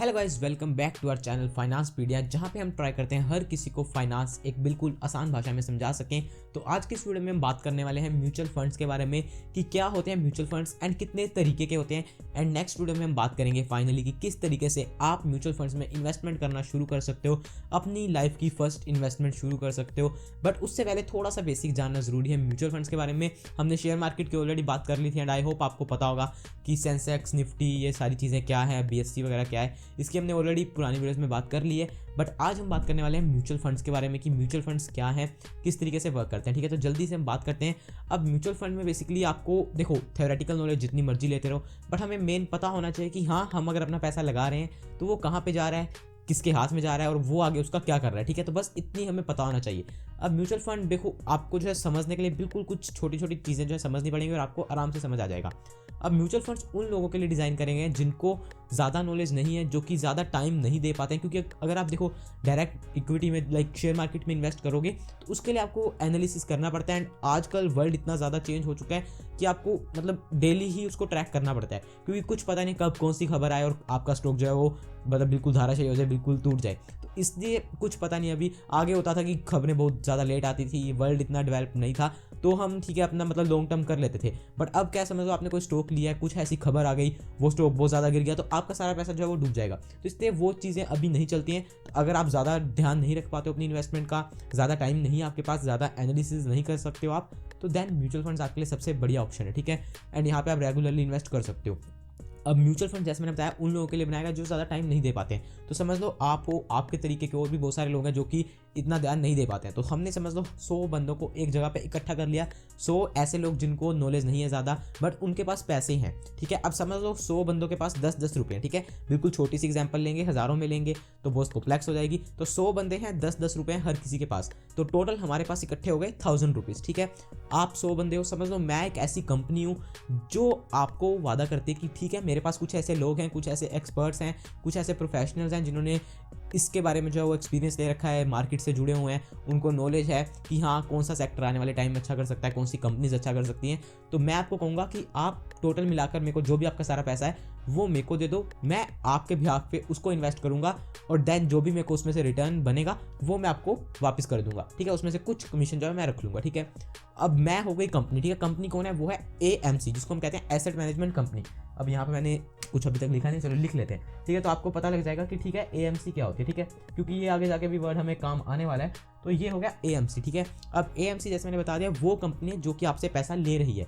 Hello guys, welcome back to our channel Financepedia, जहां पे हम ट्राई करते हैं हर किसी को फाइनेंस एक बिल्कुल आसान भाषा में समझा सकें। तो आज की इस वीडियो में हम बात करने वाले हैं म्यूचुअल फंड्स के बारे में कि क्या होते हैं म्यूचुअल फंड्स एंड कितने तरीके के होते हैं। एंड नेक्स्ट वीडियो में हम बात करेंगे फाइनली कि किस तरीके से आप म्यूचुअल फंड्स में इन्वेस्टमेंट करना शुरू कर सकते हो, अपनी लाइफ की फर्स्ट इन्वेस्टमेंट शुरू कर सकते हो। बट उससे पहले थोड़ा सा बेसिक जानना जरूरी है म्यूचुअल फंड्स के बारे में। हमने शेयर मार्केट की ऑलरेडी बात कर ली थी एंड आई होप आपको पता होगा कि सेंसेक्स, निफ्टी, ये सारी चीज़ें क्या है, BSE वगैरह क्या है, इसकी हमने ऑलरेडी पुरानी वीडियोस में बात कर ली है। बट आज हम बात करने वाले हैं म्यूचुअल फंड्स के बारे में कि म्यूचुअल फंड्स क्या है, किस तरीके से वर्क करते हैं। ठीक है, तो जल्दी से हम बात करते हैं। अब म्यूचुअल फंड में बेसिकली आपको देखो थ्योरेटिकल नॉलेज जितनी मर्जी लेते रहो, बट हमें मेन पता होना चाहिए कि हाँ, हम अगर अपना पैसा लगा रहे हैं तो वो कहाँ पे जा रहा है, किसके हाथ में जा रहा है और वो आगे उसका क्या कर रहा है। ठीक है, तो बस इतनी हमें पता होना चाहिए। अब म्यूचुअल फंड देखो, आपको जो है समझने के लिए बिल्कुल कुछ छोटी छोटी चीज़ें जो है समझनी पड़ेंगी और आपको आराम से समझ आ जाएगा। अब म्यूचुअल फंड्स उन लोगों के लिए डिज़ाइन करेंगे जिनको ज़्यादा नॉलेज नहीं है, जो कि ज़्यादा टाइम नहीं दे पाते हैं। क्योंकि अगर आप देखो डायरेक्ट इक्विटी में लाइक शेयर मार्केट में इन्वेस्ट करोगे तो उसके लिए आपको एनालिसिस करना पड़ता है। एंड आजकल वर्ल्ड इतना ज़्यादा चेंज हो चुका है कि आपको मतलब डेली ही उसको ट्रैक करना पड़ता है, क्योंकि कुछ पता नहीं कब कौन सी खबर आए और आपका स्टॉक जो है वो मतलब बिल्कुल धाराशायी हो जाए, बिल्कुल टूट जाए। तो इसलिए कुछ पता नहीं। अभी आगे होता था कि खबरें बहुत ज़्यादा लेट आती थी, वर्ल्ड इतना डेवलप नहीं था, तो हम ठीक है अपना मतलब लॉन्ग टर्म कर लेते थे। बट अब क्या समझ लो, आपने कोई स्टॉक लिया है, कुछ ऐसी खबर आ गई, वो स्टॉक बहुत ज़्यादा गिर गया, तो आपका सारा पैसा जो है वो डूब जाएगा। तो इसलिए वो चीज़ें अभी नहीं चलती हैं। तो अगर आप ज़्यादा ध्यान नहीं रख पाते हो अपनी इन्वेस्टमेंट का, ज़्यादा टाइम नहीं आपके पास, ज़्यादा एनालिसिस नहीं कर सकते हो आप, तो देन म्यूचुअल फंड्स आपके लिए सबसे बढ़िया ऑप्शन है। ठीक है, एंड यहाँ पे आप रेगुलरली इन्वेस्ट कर सकते हो। अब म्यूचुअल फंड जैसे मैंने बताया उन लोगों के लिए बनाएगा जो ज़्यादा टाइम नहीं दे पाते हैं। तो समझ लो आप हो, आपके तरीके के और भी बहुत सारे लोग हैं जो कि इतना ध्यान नहीं दे पाते हैं। तो हमने समझ लो 100 बंदों को एक जगह पे इकट्ठा कर लिया। 100 ऐसे लोग जिनको नॉलेज नहीं है ज़्यादा बट उनके पास पैसे हैं। ठीक है, अब समझ लो 100 बंदों के पास 10-10 रुपये हैं। ठीक है, बिल्कुल छोटी सी एग्जाम्पल लेंगे, हज़ारों में लेंगे तो बहुत कॉम्प्लेक्स हो जाएगी। तो 100 बंदे हैं, 10-10 रुपये हर किसी के पास, तो टोटल हमारे पास इकट्ठे हो गए 1000 रुपीज़। ठीक है, आप 100 बंदे हो, समझ लो मैं एक ऐसी कंपनी हूँ जो आपको वादा करती है कि ठीक है, मेरे पास कुछ ऐसे लोग हैं, कुछ ऐसे एक्सपर्ट्स हैं, कुछ ऐसे प्रोफेशनल्स हैं जिन्होंने इसके बारे में जो है वो एक्सपीरियंस ले रखा है, मार्केट से जुड़े हुए हैं, उनको नॉलेज है कि हाँ कौन सा सेक्टर आने वाले टाइम में अच्छा कर सकता है, कौन सी कंपनीज अच्छा कर सकती हैं। तो मैं आपको कहूँगा कि आप टोटल मिलाकर मेरे को जो भी आपका सारा पैसा है वो मेरे को दे दो, मैं आपके बिहाफ पे उसको इन्वेस्ट करूँगा और देन जो भी मेरे को उसमें से रिटर्न बनेगा वो मैं आपको वापस कर दूंगा। ठीक है, उसमें से कुछ कमीशन जो है मैं रख लूँगा। ठीक है, अब मैं हो गई कंपनी। ठीक है, कंपनी कौन है? वो है AMC, जिसको हम कहते हैं एसेट मैनेजमेंट कंपनी। अब यहाँ पे मैंने कुछ अभी तक लिखा नहीं, चलो लिख लेते हैं। ठीक है, तो आपको पता लग जाएगा कि ठीक है AMC क्या होती है। ठीक है, क्योंकि ये आगे जाके भी वर्ड हमें काम आने वाला है। तो ये हो गया AMC। ठीक है, अब AMC जैसे मैंने बता दिया वो कंपनी है जो कि आपसे पैसा ले रही है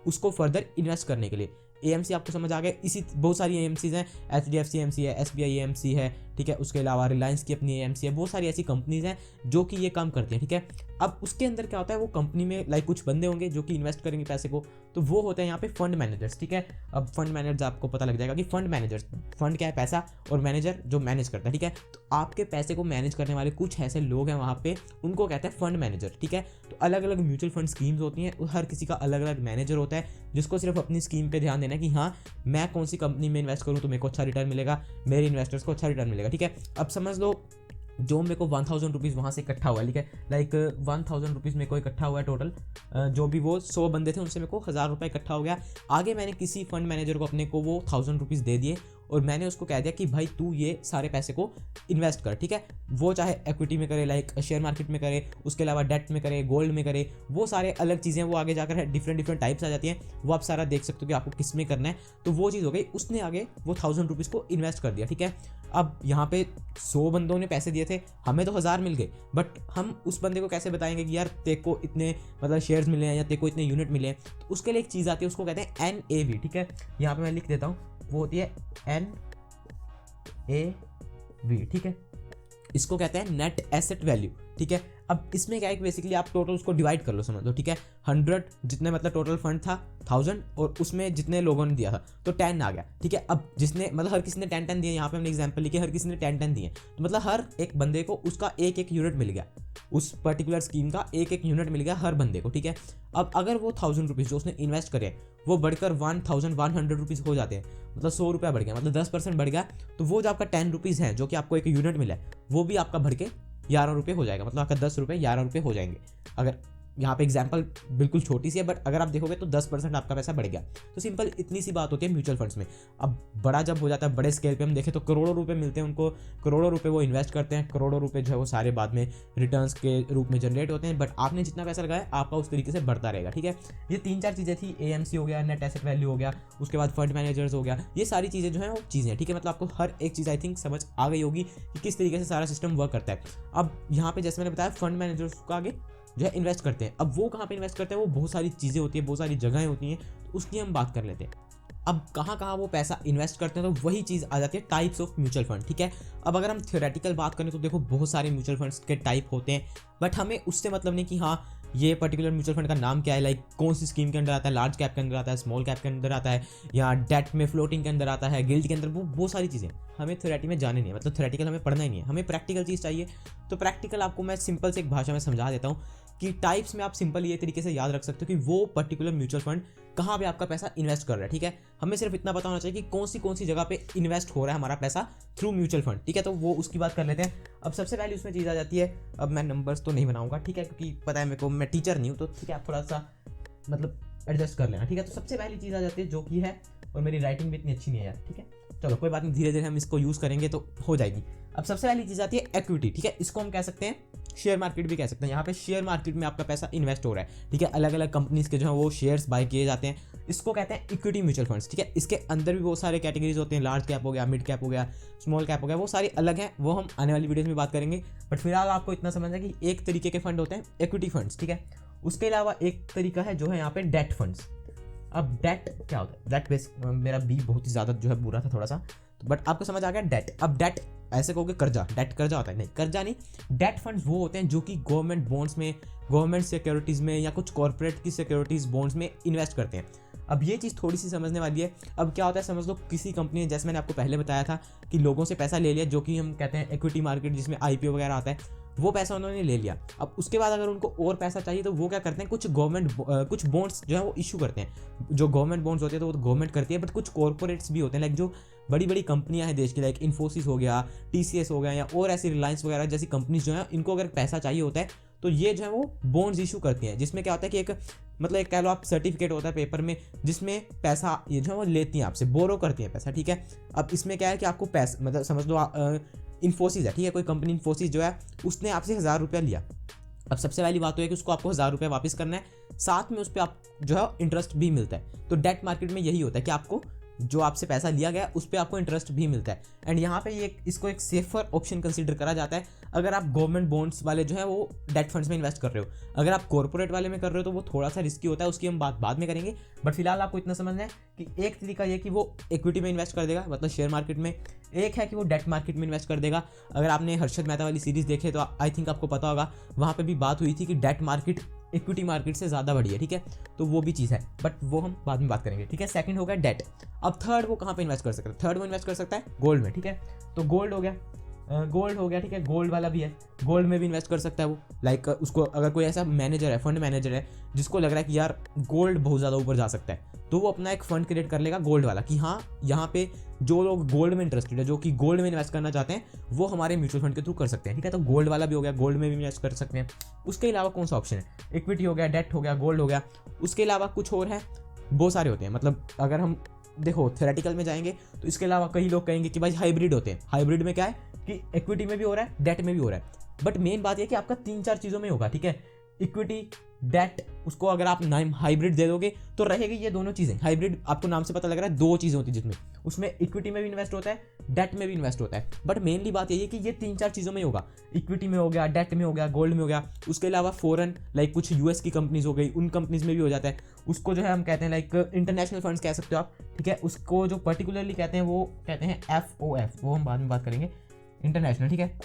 उसको फर्दर इन्वेस्ट करने के लिए। AMC आपको समझ आ गया। इसी बहुत सारी AMCs हैं, HDFC AMC है, SBI AMC है। ठीक है, उसके अलावा रिलायंस की अपनी AMC है, बहुत सारी ऐसी कंपनीज हैं जो कि ये काम करती हैं। ठीक है, अब उसके अंदर क्या होता है, वो कंपनी में लाइक कुछ बंदे होंगे जो कि इन्वेस्ट करेंगे पैसे को, तो वो होते हैं यहाँ पे फंड मैनेजर्स। ठीक है, अब फंड मैनेजर्स आपको पता लग जाएगा कि फंड मैनेजर्स, फंड क्या है, पैसा, और मैनेजर जो मैनेज करता है। ठीक है, तो आपके पैसे को मैनेज करने वाले कुछ ऐसे लोग हैं वहाँ पे, उनको कहते हैं फंड मैनेजर। ठीक है, तो अलग अलग म्यूचुअल फंड स्कीम्स होती हैं, हर किसी का अलग अलग मैनेजर होता है जिसको सिर्फ अपनी स्कीम पे ध्यान देना है कि हाँ मैं कौन सी कंपनी में इन्वेस्ट करूँ तो मेरे को अच्छा रिटर्न मिलेगा, मेरे इन्वेस्टर्स को अच्छा रिटर्न मिलेगा। ठीक है, अब समझ लो जो मेरे को 1000 रुपीज़ वहाँ से इकट्ठा हुआ है। ठीक है, लाइक 1000 रुपीज़ मेरे को इकट्ठा हुआ है टोटल, जो भी वो 100 बंदे थे उनसे मेरे को 1000 रुपये इकट्ठा हो गया। आगे मैंने किसी फंड मैनेजर को अपने को वो 1000 रुपीज़ दे दिए और मैंने उसको कह दिया कि भाई तू ये सारे पैसे को इन्वेस्ट कर। ठीक है, वो चाहे इक्विटी में करे, लाइक शेयर मार्केट में करे, उसके अलावा डेट में करे, गोल्ड में करे, वो सारे अलग चीज़ें वो आगे जाकर डिफरेंट टाइप्स आ जाती हैं, वो आप सारा देख सकते हो कि आपको किस में करना है। तो वो चीज़ हो गई, उसने आगे वो 1000 रुपीज़ को इन्वेस्ट कर दिया। ठीक है, अब यहाँ पे 100 बंदों ने पैसे दिए थे, हमें तो 1000 मिल गए, बट हम उस बंदे को कैसे बताएंगे कि यार तेरे को इतने मतलब शेयर्स मिले हैं या तेरे को इतने यूनिट मिले हैं। तो उसके लिए एक चीज़ आती है, उसको कहते हैं NAV। ठीक है, यहाँ पे मैं लिख देता हूँ, वो होती है NAV। ठीक है, इसको कहते हैं नेट एसेट वैल्यू। ठीक है, अब इसमें क्या है कि बेसिकली आप टोटल उसको डिवाइड कर लो, समझ लो। ठीक है, 100 जितने मतलब टोटल फंड था 1000 और उसमें जितने लोगों ने दिया था तो 10 आ गया। ठीक है, अब जिसने मतलब हर किसी ने 10 दिए, यहाँ पे हमने एग्जांपल लिखे हर किसी ने 10 दिए, तो मतलब हर एक बंदे को उसका एक यूनिट मिल गया, उस पर्टिकुलर स्कीम का एक यूनिट मिल गया हर बंदे को। ठीक है, अब अगर वो 1000 रुपीज़ जो उसने इन्वेस्ट करे वो बढ़कर 1100 रुपीज़ हो जाते हैं, मतलब 100 रुपया बढ़ गया, मतलब 10% बढ़ गया, तो वो जो आपका 10 रुपीज़ है जो कि आपको एक यूनिट मिला है वो भी आपका बढ़ के 11 रुपये हो जाएगा, मतलब आपका 10 रुपये 11 रुपये हो जाएंगे अगर यहाँ पे एग्जांपल बिल्कुल छोटी सी है, बट अगर आप देखोगे तो 10% आपका पैसा बढ़ गया। तो सिंपल इतनी सी बात होती है म्यूचुअल फंड्स में। अब बड़ा जब हो जाता है, बड़े स्केल पे हम देखें तो करोड़ों रुपए मिलते हैं उनको, करोड़ों रुपए वो इन्वेस्ट करते हैं, करोड़ों रुपए जो है वो सारे बाद में रिटर्न्स के रूप में जनरेट होते हैं। बट आपने जितना पैसा लगाया आपका उस तरीके से बढ़ता रहेगा, ठीक है। ये 3-4 चीज़ें थी, AMC हो गया, नेट एसेट वैल्यू हो गया, उसके बाद फंड मैनेजर्स हो गया, ये सारी चीज़ें जो है वो चीज़ें, ठीक है। मतलब आपको हर एक चीज़ आई थिंक समझ आ गई होगी कि किस तरीके से सारा सिस्टम वर्क करता है। अब यहाँ पे जैसे मैंने बताया फंड मैनेजर्स को आगे जो है इन्वेस्ट करते हैं। अब वो कहाँ पे इन्वेस्ट करते हैं, वो बहुत सारी चीज़ें होती है, बहुत सारी जगहें होती हैं, तो उसकी हम बात कर लेते हैं। अब कहाँ वो पैसा इन्वेस्ट करते हैं, तो वही चीज़ आ जाती है टाइप्स ऑफ म्यूचुअल फंड, ठीक है। अब अगर हम थ्योरेटिकल बात करें तो देखो बहुत सारे म्यूचुअल फंड्स के टाइप होते हैं, बट हमें उससे मतलब नहीं कि हाँ ये पर्टिकुलर म्यूचुअल फंड का नाम क्या है, लाइक कौन सी स्कीम के अंदर आता है, लार्ज कैप के अंदर आता है, स्मॉल कैप के अंदर आता है, या डेट में फ्लोटिंग के अंदर आता है, गिल्ड के अंदर, वो बहुत सारी चीज़ें हमें थ्योरेटी में जाने नहीं है। मतलब थ्योरेटिकल हमें पढ़ना ही नहीं है, हमें प्रैक्टिकल चीज़ चाहिए। तो प्रैक्टिकल आपको मैं सिंपल से एक भाषा में समझा देता हूँ कि टाइप्स में आप सिंपल ये तरीके से याद रख सकते हो कि वो पर्टिकुलर म्यूचुअल फंड कहाँ पे आपका पैसा इन्वेस्ट कर रहा है, ठीक है। हमें सिर्फ इतना पता होना चाहिए कि कौन सी जगह पे इन्वेस्ट हो रहा है हमारा पैसा थ्रू म्यूचुअल फंड, ठीक है। तो वो उसकी बात कर लेते हैं। अब सबसे पहले उसमें चीज़ आ जाती है, अब मैं नंबर्स तो नहीं बनाऊंगा, ठीक है, क्योंकि पता है मेरे को, मैं टीचर नहीं हूँ, तो ठीक है आप थोड़ा सा मतलब एडजस्ट कर लेना, ठीक है। तो सबसे पहली चीज़ आ जाती है जो कि है, और मेरी राइटिंग भी इतनी अच्छी नहीं है यार, ठीक है, चलो कोई बात नहीं, धीरे धीरे हम इसको यूज़ करेंगे तो हो जाएगी। अब सबसे पहली चीज़ आती है इक्विटी, ठीक है। इसको हम कह सकते हैं शेयर मार्केट भी कह सकते हैं। यहाँ पे शेयर मार्केट में आपका पैसा इन्वेस्ट हो रहा है, ठीक है। अलग अलग कंपनीज के जो है वो शेयर्स बाय किए जाते हैं, इसको कहते हैं इक्विटी म्यूचुअल फंड्स, ठीक है। इसके अंदर भी बहुत सारे कैटेगरीज होते हैं, लार्ज कैप हो गया, मिड कैप हो गया, स्मॉल कैप हो गया, वो सारे अलग हैं, वो हम आने वाली वीडियोस में बात करेंगे। बट फिलहाल आपको इतना समझना है कि एक तरीके के फंड होते हैं इक्विटी फंड्स, ठीक है। उसके अलावा एक तरीका है जो है यहाँ पे डेट फंड्स। अब डेट क्या होता है, डेट बेस, मेरा बी बहुत ही ज़्यादा जो है बुरा था थोड़ा सा, बट आपको समझ आ गया डेट। अब डेट ऐसे कहोगे कर्जा, डेट कर्जा होता है, नहीं कर्जा नहीं, डेट फंड्स वो होते हैं जो कि गवर्नमेंट बॉन्ड्स में, गवर्नमेंट सिक्योरिटीज़ में, या कुछ कॉर्पोरेट की सिक्योरिटीज़ बॉन्ड्स में इन्वेस्ट करते हैं। अब ये चीज़ थोड़ी सी समझने वाली है। अब क्या होता है, समझ लो किसी कंपनी ने, जैसे मैंने आपको पहले बताया था कि लोगों से पैसा ले लिया, जो कि हम कहते हैं इक्विटी मार्केट जिसमें IPO वगैरह आता है, वो पैसा उन्होंने ले लिया। अब उसके बाद अगर उनको और पैसा चाहिए तो वो क्या करते हैं, कुछ बॉन्ड्स जो है वो इशू करते हैं। जो गवर्नमेंट बॉन्ड्स होते हैं तो वो गवर्नमेंट करती है, बट कुछ कॉर्पोरेट्स भी होते हैं, लाइक जो बड़ी बड़ी कंपनियां हैं देश की, लाइक इन्फोसिस हो गया, TCS हो गया, या और ऐसी रिलायंस वगैरह जैसी कंपनीज जो है, इनको अगर पैसा चाहिए होता है तो ये जो है वो बॉन्ड्स इशू करती हैं, जिसमें क्या होता है कि एक मतलब एक कह लो आप सर्टिफिकेट होता है पेपर में, जिसमें पैसा ये जो है वो लेती हैं आपसे, बोरो करती हैं पैसा, ठीक है। अब इसमें क्या है कि आपको पैसा, मतलब समझ लो इन्फोसिस है, ठीक है, कोई कंपनी इन्फोसिस जो है उसने आपसे 1000 रुपया लिया। अब सबसे पहली बात तो है कि उसको आपको 1000 रुपया वापस करना है, साथ में उस पर आप जो है इंटरेस्ट भी मिलता है। तो डेट मार्केट में यही होता है कि आपको जो आपसे पैसा लिया गया उस पर आपको इंटरेस्ट भी मिलता है। एंड यहाँ पे ये इसको एक सेफर ऑप्शन कंसीडर करा जाता है अगर आप गवर्नमेंट बॉन्ड्स वाले जो है वो डेट फंड्स में इन्वेस्ट कर रहे हो। अगर आप कॉर्पोरेट वाले में कर रहे हो तो वो थोड़ा सा रिस्की होता है, उसकी हम बात बाद में करेंगे। बट फिलहाल आपको इतना समझना है कि एक तरीका ये कि वो इक्विटी में इन्वेस्ट कर देगा, मतलब शेयर मार्केट में, एक है कि वो डेट मार्केट में इन्वेस्ट कर देगा। अगर आपने हर्षद मेहता वाली सीरीज देखे तो आई थिंक आपको पता होगा, वहाँ पे भी बात हुई थी कि डेट मार्केट इक्विटी मार्केट से ज़्यादा बड़ी है, ठीक है। तो वो भी चीज़ है, बट वो हम बाद में बात करेंगे, ठीक है। सेकंड हो गया डेट। अब थर्ड वो कहाँ पे इन्वेस्ट कर सकता है, थर्ड वो इन्वेस्ट कर सकता है गोल्ड में, ठीक है। तो गोल्ड हो गया, ठीक है, गोल्ड वाला भी है, गोल्ड में भी इन्वेस्ट कर सकता है वो। लाइक उसको अगर कोई ऐसा मैनेजर है, फंड मैनेजर है, जिसको लग रहा है कि यार गोल्ड बहुत ज़्यादा ऊपर जा सकता है, तो वो अपना एक फंड क्रिएट कर लेगा गोल्ड वाला, कि हाँ यहाँ पे जो लोग गोल्ड में इंटरेस्टेड है, जो कि गोल्ड में इन्वेस्ट करना चाहते हैं, वो हमारे म्यूचुअल फंड के थ्रू कर सकते हैं, ठीक है। तो गोल्ड वाला भी हो गया, गोल्ड में भी इन्वेस्ट कर सकते हैं। उसके अलावा कौन सा ऑप्शन है, इक्विटी हो गया, डेट हो गया, गोल्ड हो गया। उसके अलावा कुछ और है, बहुत सारे होते हैं। मतलब अगर हम देखो थ्योरेटिकल में जाएंगे तो इसके अलावा कई लोग कहेंगे कि भाई हाइब्रिड होते हैं। हाइब्रिड में क्या है कि इक्विटी में भी हो रहा है, डेट में भी हो रहा है, बट मेन बात यह कि आपका 3-4 चीज़ों में होगा, ठीक है। इक्विटी, डेट, उसको अगर आप नाम हाइब्रिड दे दोगे तो रहेगी ये दोनों चीज़ें। हाइब्रिड आपको नाम से पता लग रहा है, दो चीज़ें होती है जिसमें, उसमें इक्विटी में भी इन्वेस्ट होता है, डेट में भी इन्वेस्ट होता है। बट मेनली बात यही है कि ये 3-4 चीज़ों में होगा, इक्विटी में हो गया, डेट में हो गया, गोल्ड में हो गया। उसके अलावा फॉरेन लाइक कुछ US की कंपनीज हो गई, उन कंपनीज में भी हो जाता है। उसको जो है हम कहते हैं लाइक इंटरनेशनल फंड्स कह सकते हो आप, ठीक है। उसको जो पर्टिकुलरली कहते हैं वो कहते हैं FOF, वो हम बाद में बात करेंगे, इंटरनेशनल, ठीक है।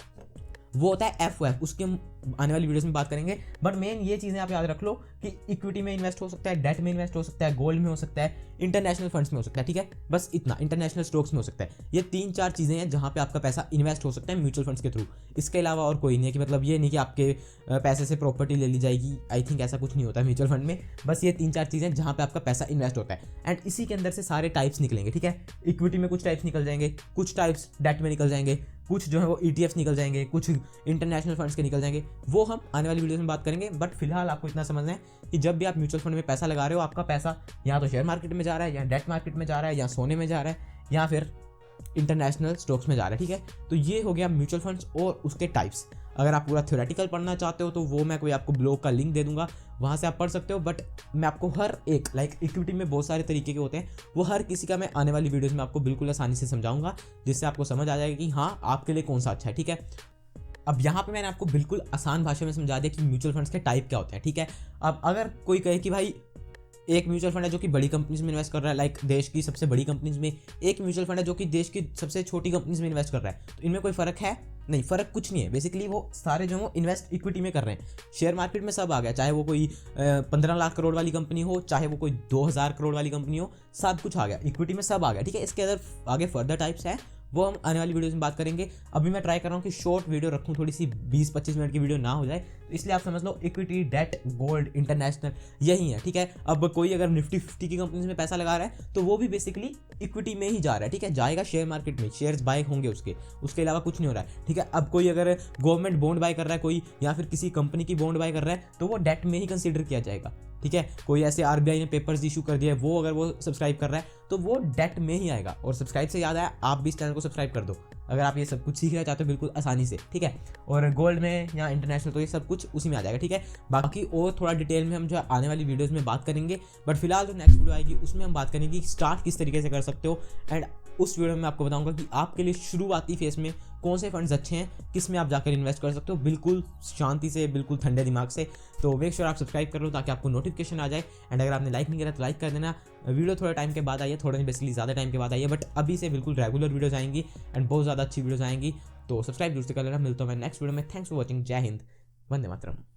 वो होता है FOF, उसके हम आने वाली वीडियोस में बात करेंगे। बट मेन ये चीज़ें आप याद रख लो कि इक्विटी में इन्वेस्ट हो सकता है, डेट में इन्वेस्ट हो सकता है, गोल्ड में हो सकता है, इंटरनेशनल फंड्स में हो सकता है, ठीक है। बस इतना, इंटरनेशनल स्टॉक्स में हो सकता है। ये 3-4 चीज़ें हैं जहाँ पे आपका पैसा इन्वेस्ट हो सकता है म्यूचुअल फंड्स के थ्रू। इसके अलावा और कोई नहीं है, कि मतलब ये नहीं कि आपके पैसे से प्रॉपर्टी ले ली जाएगी, आई थिंक ऐसा कुछ नहीं होता है म्यूचुअल फंड में। बस ये 3-4 चीज़ें जहाँ पे आपका पैसा इन्वेस्ट होता है, एंड इसी के अंदर से सारे टाइप्स निकलेंगे, ठीक है। इक्विटी में कुछ टाइप्स निकल जाएंगे, कुछ टाइप्स डेट में निकल जाएंगे, कुछ जो है वो ETFs निकल जाएंगे, कुछ इंटरनेशनल फंड्स के निकल जाएंगे, वो हम आने वाली वीडियोस में बात करेंगे। बट फिलहाल आपको इतना समझना है कि जब भी आप म्यूचुअल फंड में पैसा लगा रहे हो, आपका पैसा या तो शेयर मार्केट में जा रहा है, या डेट मार्केट में जा रहा है, या सोने में जा रहा है, या फिर इंटरनेशनल स्टॉक्स में जा रहा है, ठीक है। तो ये हो गया म्यूचुअल फंड्स और उसके टाइप्स। अगर आप पूरा थ्योरेटिकल पढ़ना चाहते हो तो वो मैं कोई आपको ब्लॉग का लिंक दे दूंगा, वहाँ से आप पढ़ सकते हो। बट मैं आपको हर एक इक्विटी में बहुत सारे तरीके के होते हैं, वो हर किसी का मैं आने वाली वीडियोस में आपको बिल्कुल आसानी से समझाऊंगा, जिससे आपको समझ आ जाएगा कि हाँ आपके लिए कौन सा अच्छा है, ठीक है। अब यहाँ पे मैंने आपको बिल्कुल आसान भाषा में समझा दिया कि म्यूचुअल फंड्स के टाइप क्या होते हैं, ठीक है। अब अगर कोई कहे कि भाई एक म्यूचुअल फंड है जो कि बड़ी कंपनीज में इन्वेस्ट कर रहा है, लाइक देश की सबसे बड़ी कंपनीज में, एक म्यूचुअल फंड है जो कि देश की सबसे छोटी कंपनीज में इन्वेस्ट कर रहा है, तो इनमें कोई फर्क है? नहीं, फर्क कुछ नहीं है। बेसिकली वो सारे जो है इन्वेस्ट इक्विटी में कर रहे हैं। शेयर मार्केट में सब आ गया, चाहे वो कोई 15 लाख करोड़ वाली कंपनी हो, चाहे वो कोई 2000 करोड़ वाली कंपनी हो, सब कुछ आ गया इक्विटी में, सब आ गया, ठीक है। इसके अंदर आगे फर्दर टाइप्स है, वो हम आने वाली वीडियोस में बात करेंगे। अभी मैं ट्राई कर रहा हूँ कि शॉर्ट वीडियो रखूँ, थोड़ी सी 20-25 मिनट की वीडियो ना हो जाए, तो इसलिए आप समझ लो इक्विटी, डेट, गोल्ड, इंटरनेशनल यही है, ठीक है। अब कोई अगर निफ्टी 50 की कंपनीज में पैसा लगा रहा है तो वो भी बेसिकली इक्विटी में ही जा रहा है, ठीक है। जाएगा शेयर मार्केट में, शेयर्स बाय होंगे उसके अलावा कुछ नहीं हो रहा है, ठीक है। अब कोई अगर गवर्नमेंट बॉन्ड बाय कर रहा है कोई, या फिर किसी कंपनी की बॉन्ड बाय कर रहा है, तो वो डेट में ही कंसीडर किया जाएगा, ठीक है। कोई ऐसे RBI ने पेपर्स इशू कर दिया है, वो अगर वो सब्सक्राइब कर रहा है तो वो डेट में ही आएगा। और सब्सक्राइब से याद आया, आप भी इस चैनल को सब्सक्राइब कर दो अगर आप ये सब कुछ सीखना चाहते हो बिल्कुल आसानी से, ठीक है। और गोल्ड में या इंटरनेशनल, तो ये सब कुछ उसी में आ जाएगा, ठीक है। बाकी और थोड़ा डिटेल में हम जो आने वाली वीडियोस में बात करेंगे। बट फिलहाल जो नेक्स्ट वीडियो आएगी उसमें हम बात करेंगे कि स्टार्ट किस तरीके से कर सकते हो, एंड उस वीडियो में आपको बताऊंगा कि आपके लिए शुरुआती फेज में कौन से फंड्स अच्छे हैं, किस में आप जाकर इन्वेस्ट कर सकते हो बिल्कुल शांति से, बिल्कुल ठंडे दिमाग से। तो मेक श्योर आप सब्सक्राइब कर लो ताकि आपको नोटिफिकेशन आ जाए। एंड अगर आपने लाइक नहीं करा तो लाइक कर देना। वीडियो थोड़ा टाइम के बाद आई है, थोड़ा नहीं बेसिकली ज़्यादा टाइम के बाद आई है, बट अभी से बिल्कुल रेगुलर वीडियोज आएंगी एंड बहुत ज़्यादा अच्छी वीडियोज आएंगी। तो सब्सक्राइब जरूर से कर लेना। मिलता हूँ मैं नेक्स्ट वीडियो में। Thanks for watching. जय हिंद, वंदे मातरम।